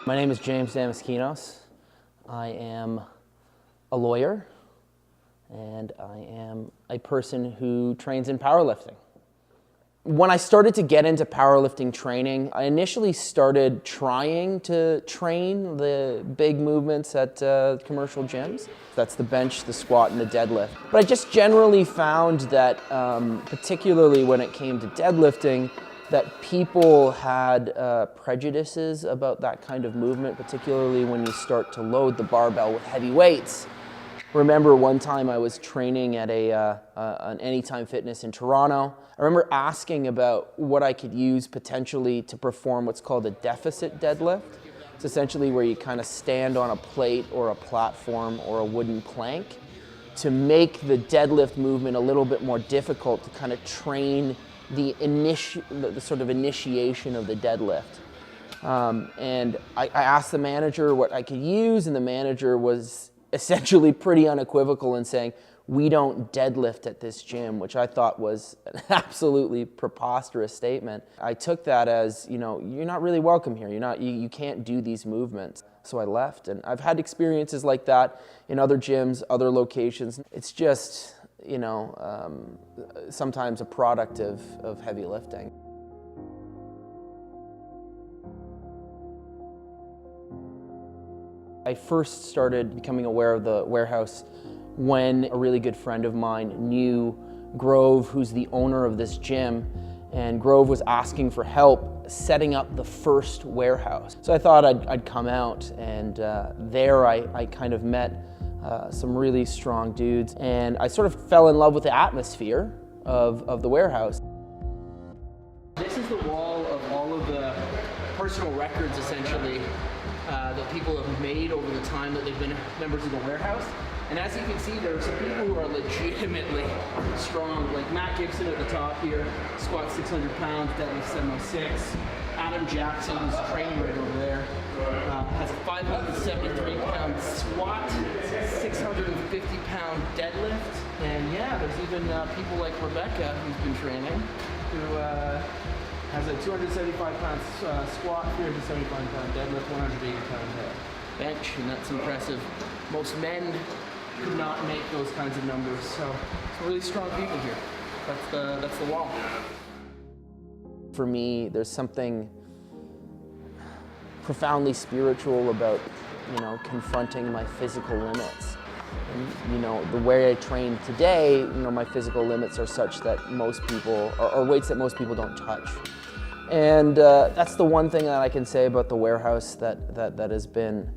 My name is James Damaskinos. I am a lawyer, and I am a person who trains in powerlifting. When I started to get into powerlifting training, I initially started trying to train the big movements at commercial gyms. That's the bench, the squat, and the deadlift. But I just generally found that, particularly when it came to deadlifting, that people had prejudices about that kind of movement, particularly when you start to load the barbell with heavy weights. Remember one time I was training at an Anytime Fitness in Toronto. I remember asking about what I could use potentially to perform what's called a deficit deadlift. It's essentially where you kind of stand on a plate or a platform or a wooden plank to make the deadlift movement a little bit more difficult, to kind of train the sort of initiation of the deadlift. And I asked the manager what I could use, and the manager was essentially pretty unequivocal in saying, "We don't deadlift at this gym," which I thought was an absolutely preposterous statement. I took that as, you know, you're not really welcome here. You can't do these movements. So I left, and I've had experiences like that in other gyms, other locations. It's just, you know, sometimes a product of heavy lifting. I first started becoming aware of the warehouse when a really good friend of mine knew Grove, who's the owner of this gym, and Grove was asking for help setting up the first warehouse. So I thought I'd come out, and there I kind of met some really strong dudes, and I sort of fell in love with the atmosphere of the warehouse. This is the wall of all of the personal records, essentially, that people have made over the time that they've been members of the warehouse. And as you can see, there are some people who are legitimately strong, like Matt Gibson at the top here, squats 600 pounds, deadlift 706. Adam Jackson, who's training right over there, has a 573 pound squat, 650 pound deadlift. And yeah, there's even people like Rebecca, who's been training, who has a 275 pound squat, 375 pound deadlift, 180 pound bench, and that's impressive. Most men could not make those kinds of numbers, so some really strong people here. That's the wall. For me, there's something profoundly spiritual about, you know, confronting my physical limits. And, you know, the way I train today, you know, my physical limits are such that most people, or weights that most people don't touch. And that's the one thing that I can say about the warehouse that has been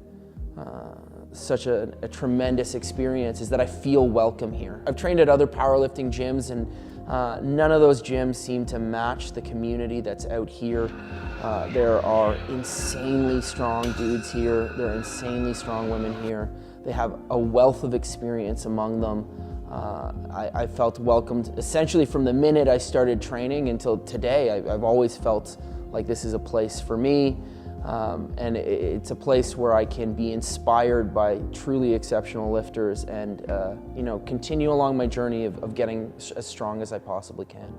such a tremendous experience, is that I feel welcome here. I've trained at other powerlifting gyms, and none of those gyms seem to match the community that's out here. There are insanely strong dudes here. There are insanely strong women here. They have a wealth of experience among them. I felt welcomed essentially from the minute I started training until today. I've always felt like this is a place for me, and it's a place where I can be inspired by truly exceptional lifters and you know, continue along my journey of getting as strong as I possibly can.